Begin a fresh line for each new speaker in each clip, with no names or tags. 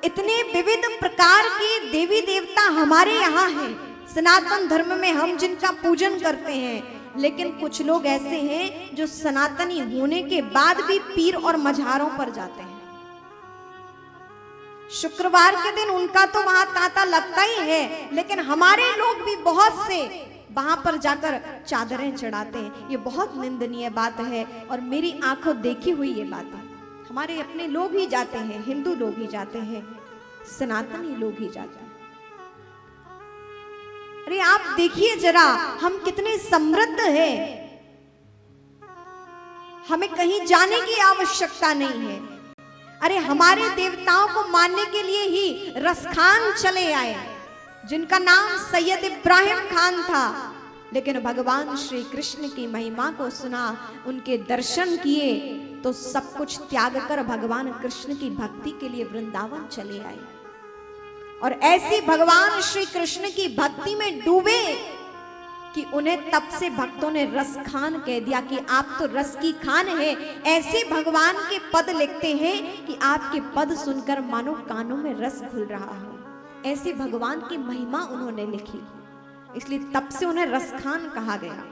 इतने विविध प्रकार के देवी देवता हमारे यहाँ हैं सनातन धर्म में, हम जिनका पूजन करते हैं, लेकिन कुछ लोग ऐसे हैं जो सनातनी होने के बाद भी पीर और मझारों पर जाते हैं। शुक्रवार के दिन उनका तो वहां तांता लगता ही है, लेकिन हमारे लोग भी बहुत से वहां पर जाकर चादरें चढ़ाते हैं। ये बहुत निंदनीय बात है और मेरी आंखों देखी हुई ये बात है। हमारे अपने लोग ही जाते हैं, हिंदू लोग ही जाते हैं, सनातनी लोग ही जाते हैं। अरे आप देखिए जरा, हम कितने समृद्ध हैं, हमें कहीं जाने की आवश्यकता नहीं है। अरे हमारे देवताओं को मानने के लिए ही रसखान चले आए, जिनका नाम सैयद इब्राहिम खान था, लेकिन भगवान श्री कृष्ण की महिमा को सुना, उनके दर्शन किए तो सब कुछ त्याग कर भगवान कृष्ण की भक्ति के लिए वृंदावन चले आए। और ऐसी भगवान श्री कृष्ण की भक्ति में डूबे कि उन्हें तब से भक्तों ने रस खान कह दिया कि आप तो रस की खान है। ऐसे भगवान के पद लिखते हैं कि आपके पद सुनकर मानो कानों में रस घुल रहा हो। ऐसे भगवान की महिमा उन्होंने लिखी, इसलिए तब से उन्हें रस खान कहा गया।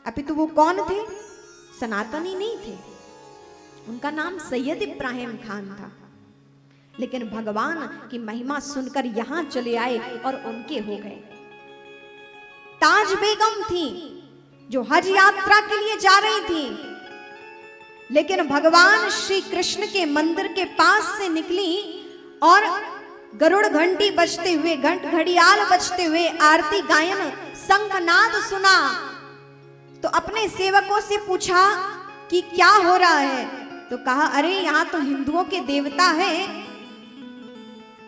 अभी तो वो कौन थे? सनातनी नहीं थे, उनका नाम सैयद इब्राहिम खान था, लेकिन भगवान की महिमा सुनकर यहां चले आए और उनके हो गए। ताज बेगम थी जो हज यात्रा के लिए जा रही थी, लेकिन भगवान श्री कृष्ण के मंदिर के पास से निकली और गरुड़ घंटी बजते हुए, घंट घड़ियाल बजते हुए, आरती गायन शंखनाद सुना तो अपने सेवकों से पूछा कि क्या हो रहा है। तो कहा, अरे यहाँ तो हिंदुओं के देवता हैं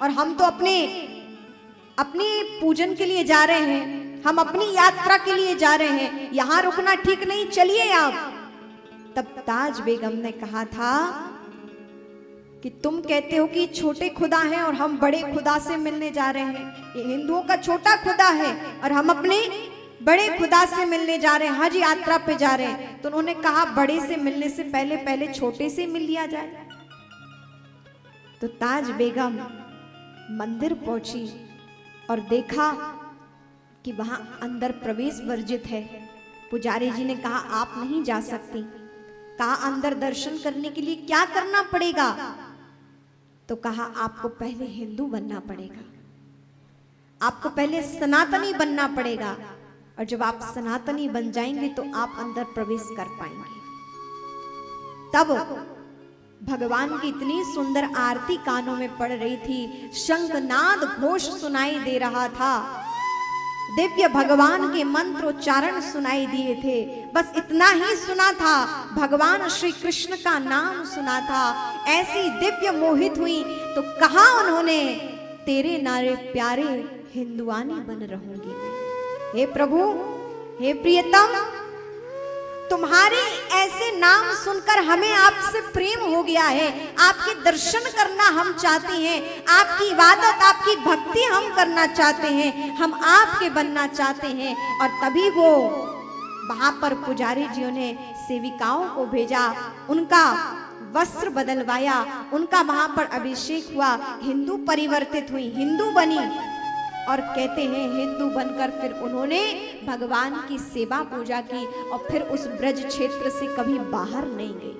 और हम तो अपने पूजन के लिए जा रहे हैं, हम अपनी यात्रा के लिए जा रहे हैं, यहां रुकना ठीक नहीं, चलिए आप। तब ताज बेगम ने कहा था कि तुम कहते हो कि छोटे खुदा हैं और हम बड़े खुदा से मिलने जा रहे हैं, ये हिंदुओं का छोटा खुदा है और हम अपने बड़े खुदा से मिलने जा रहे हैं, हज यात्रा पे जा रहे हैं। तो उन्होंने कहा, बड़े से मिलने से पहले पहले छोटे से मिल लिया जाए। तो ताज बेगम मंदिर पहुंची और देखा कि वहां अंदर प्रवेश वर्जित है। पुजारी जी ने कहा, आप नहीं जा सकती। कहा, अंदर दर्शन करने के लिए क्या करना पड़ेगा? तो कहा, आपको पहले हिंदू बनना पड़ेगा, आपको पहले सनातनी बनना पड़ेगा, और जब आप सनातनी बन जाएंगे तो आप अंदर प्रवेश कर पाएंगे। तब भगवान की इतनी सुंदर आरती कानों में पड़ रही थी, शंखनाद घोष सुनाई दे रहा था, दिव्य भगवान के मंत्रोच्चारण सुनाई दिए थे। बस इतना ही सुना था, भगवान श्री कृष्ण का नाम सुना था। ऐसी दिव्य मोहित हुई तो कहा उन्होंने, तेरे नारे प्यारे हिंदुआनी बन रहूंगी मैं। हे प्रभु, हे प्रियतम, तुम्हारे ऐसे नाम सुनकर हमें आपसे प्रेम हो गया है, आपके दर्शन करना हम चाहते हैं, आपकी इबादत, आपकी भक्ति हम करना चाहते हैं, हम आपके बनना चाहते हैं। और तभी वो वहां पर पुजारी जियों ने सेविकाओं को भेजा, उनका वस्त्र बदलवाया, उनका वहां पर अभिषेक हुआ, हिंदू परिवर्तित हुई, हिंदू बनी। और कहते हैं हिंदू बनकर फिर उन्होंने भगवान की सेवा पूजा की और फिर उस ब्रज क्षेत्र से कभी बाहर नहीं गई।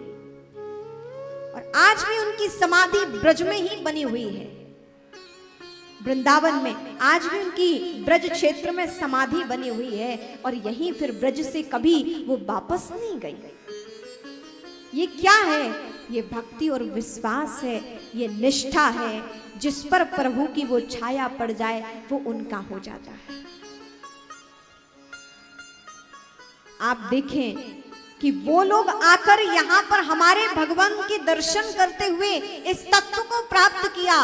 और आज भी उनकी समाधि ब्रज में ही बनी हुई है, वृंदावन में आज भी उनकी ब्रज क्षेत्र में समाधि बनी हुई है और यहीं फिर ब्रज से कभी वो वापस नहीं गई। ये क्या है? ये भक्ति और विश्वास है, ये निष्ठा है। जिस पर प्रभु की वो छाया पड़ जाए वो उनका हो जाता है। आप देखें कि वो लोग आकर यहाँ पर हमारे भगवान के दर्शन करते हुए इस तत्व को प्राप्त किया।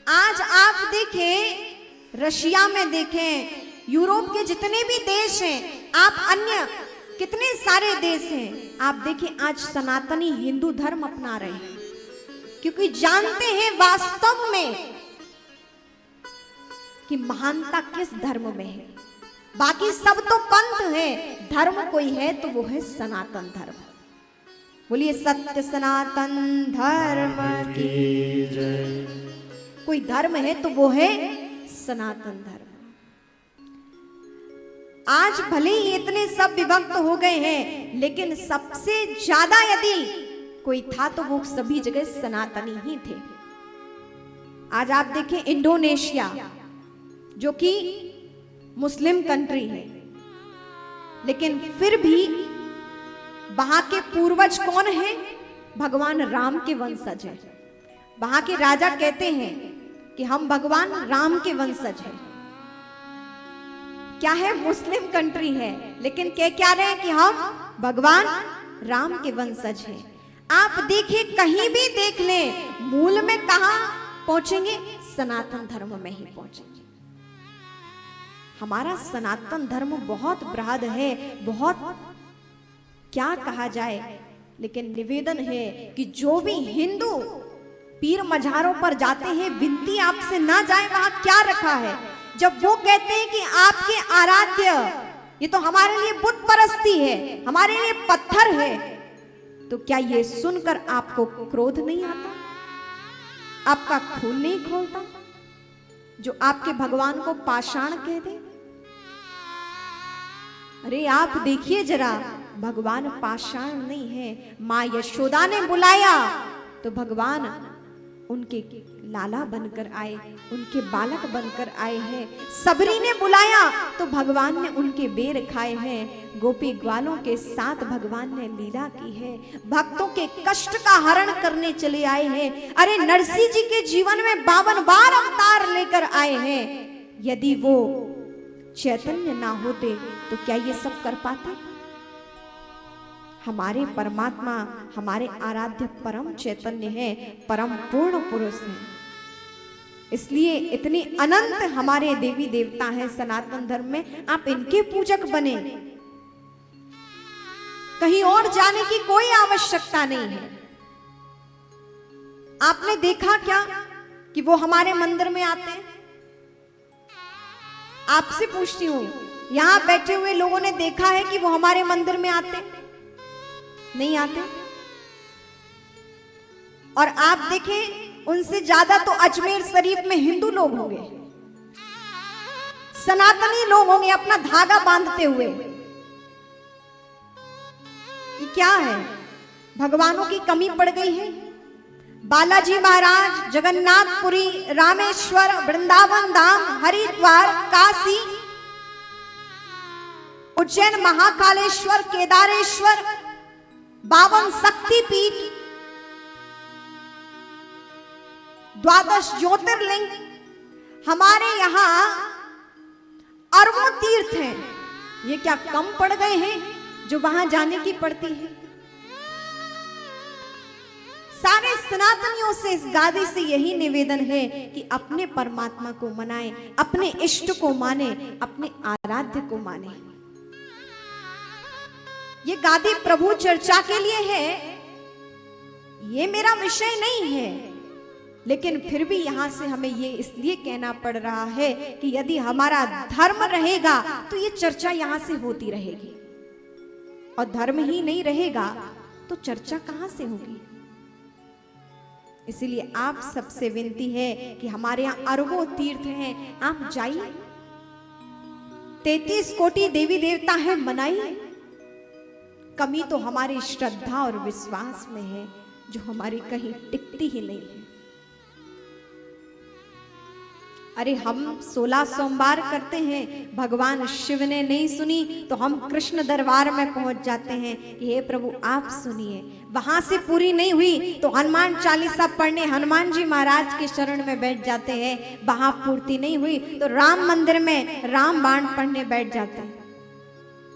आज आप देखें, रशिया में देखें, यूरोप के जितने भी देश हैं, आप अन्य कितने सारे देश हैं, आप देखें आज सनातनी हिंदू धर्म अपना रहे हैं, क्योंकि जानते हैं वास्तव में कि महानता किस धर्म में है। बाकी सब तो पंथ है, धर्म कोई है तो वो है सनातन धर्म। बोलिए सत्य सनातन धर्म की जय। कोई धर्म है तो वो है सनातन धर्म। आज भले ही इतने सब विभक्त हो गए हैं, लेकिन सबसे ज्यादा यदि कोई था तो वो सभी जगह सनातनी ही थे। आज आप देखें इंडोनेशिया जो कि मुस्लिम कंट्री है, लेकिन फिर भी वहां के पूर्वज कौन है? भगवान राम के वंशज है। वहां के राजा कहते हैं कि हम भगवान राम के वंशज हैं। क्या है? मुस्लिम कंट्री है, लेकिन क्या रहे हैं कि हम भगवान राम के वंशज हैं। आप देखिए, कहीं भी देख लें, मूल में कहां पहुंचेंगे? सनातन धर्म में ही पहुंचेंगे। हमारा सनातन धर्म बहुत बृहद है, बहुत क्या कहा जाए, लेकिन निवेदन है कि जो भी हिंदू पीर मज़ारों पर जाते हैं, विनती आपसे ना जाए वहां क्या रखा है। जब वो कहते हैं कि आपके आराध्य, ये तो हमारे लिए बुत परस्ती है, हमारे लिए पत्थर है, तो क्या ये सुनकर आपको क्रोध नहीं आता? आपका खून नहीं खोलता? जो आपके भगवान को पाषाण कह दे। अरे आप देखिए जरा, भगवान पाषाण नहीं है। माँ यशोदा ने बुलाया तो भगवान उनके लाला बनकर आए, उनके बालक बनकर आए हैं। सबरी ने बुलाया तो भगवान ने उनके बेर खाए हैं। गोपी ग्वालों के साथ भगवान ने लीला की है। भक्तों के कष्ट का हरण करने चले आए हैं। अरे नरसिंह जी के जीवन में 52 बार अवतार लेकर आए हैं। यदि वो चैतन्य ना होते तो क्या ये सब कर पाते? हमारे परमात्मा, हमारे आराध्य परम चैतन्य है, परम पूर्ण पुरुष है। इसलिए इतने अनंत हमारे देवी देवता हैं सनातन धर्म में, आप इनके पूजक बने। कहीं और जाने की कोई आवश्यकता नहीं है। आपने देखा क्या कि वो हमारे मंदिर में आते हैं? आपसे पूछती हूं, यहां बैठे हुए लोगों ने देखा है कि वो हमारे मंदिर में आते? नहीं आते। और आप देखें, उनसे ज्यादा तो अजमेर शरीफ में हिंदू लोग होंगे, सनातनी लोग होंगे अपना धागा बांधते हुए। ये क्या है? भगवानों की कमी पड़ गई है। बालाजी महाराज, जगन्नाथपुरी, रामेश्वर, वृंदावन धाम, हरिद्वार, काशी, उज्जैन, महाकालेश्वर, केदारेश्वर, 52 शक्तिपीठ, 12 ज्योतिर्लिंग, हमारे यहां अरबों तीर्थ हैं। ये क्या कम पड़ गए हैं जो वहां जाने की पड़ती है? सारे सनातनियों से इस गादी से यही निवेदन है कि अपने परमात्मा को मनाएं, अपने इष्ट को माने, अपने आराध्य को माने। ये गादी प्रभु चर्चा के लिए है, ये मेरा विषय नहीं है, लेकिन फिर भी यहां से हमें ये इसलिए कहना पड़ रहा है कि यदि हमारा धर्म रहेगा तो ये चर्चा यहां से होती रहेगी, और धर्म ही नहीं रहेगा तो चर्चा कहां से होगी। इसीलिए आप सबसे विनती है कि हमारे यहाँ अरबों तीर्थ हैं, आप जाइए। 33 कोटि देवी देवता है, मनाइए। कमी तो हमारी श्रद्धा और विश्वास में है, जो हमारी कहीं टिकती ही नहीं है। अरे हम 16 सोमवार करते हैं, भगवान शिव ने नहीं सुनी तो हम कृष्ण दरबार में पहुंच जाते हैं कि हे प्रभु आप सुनिए। वहां से पूरी नहीं हुई तो हनुमान चालीसा पढ़ने हनुमान जी महाराज के शरण में बैठ जाते हैं। वहां पूर्ति नहीं हुई तो राम मंदिर में राम बाण पढ़ने बैठ जाते हैं।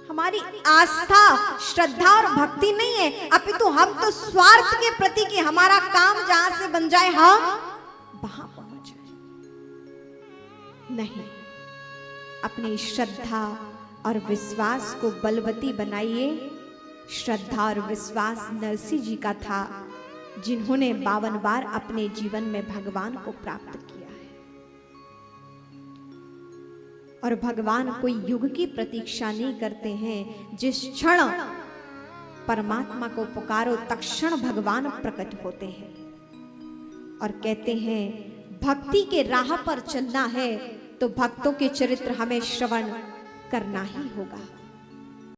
हमारी आस्था, श्रद्धा और भक्ति नहीं है, अपितु हम तो स्वार्थ के प्रति कि हमारा काम जहां से बन जाए हम वहां पहुंच जाए। नहीं, अपनी श्रद्धा और विश्वास को बलवती बनाइए। श्रद्धा और विश्वास नरसिंह जी का था, जिन्होंने 52 बार अपने जीवन में भगवान को प्राप्त किया है। और भगवान कोई युग की प्रतीक्षा नहीं करते हैं। जिस क्षण परमात्मा को पुकारो तत्क्षण भगवान प्रकट होते हैं और कहते हैं भक्ति के राह पर चलना है तो भक्तों के चरित्र हमें श्रवण करना ही होगा।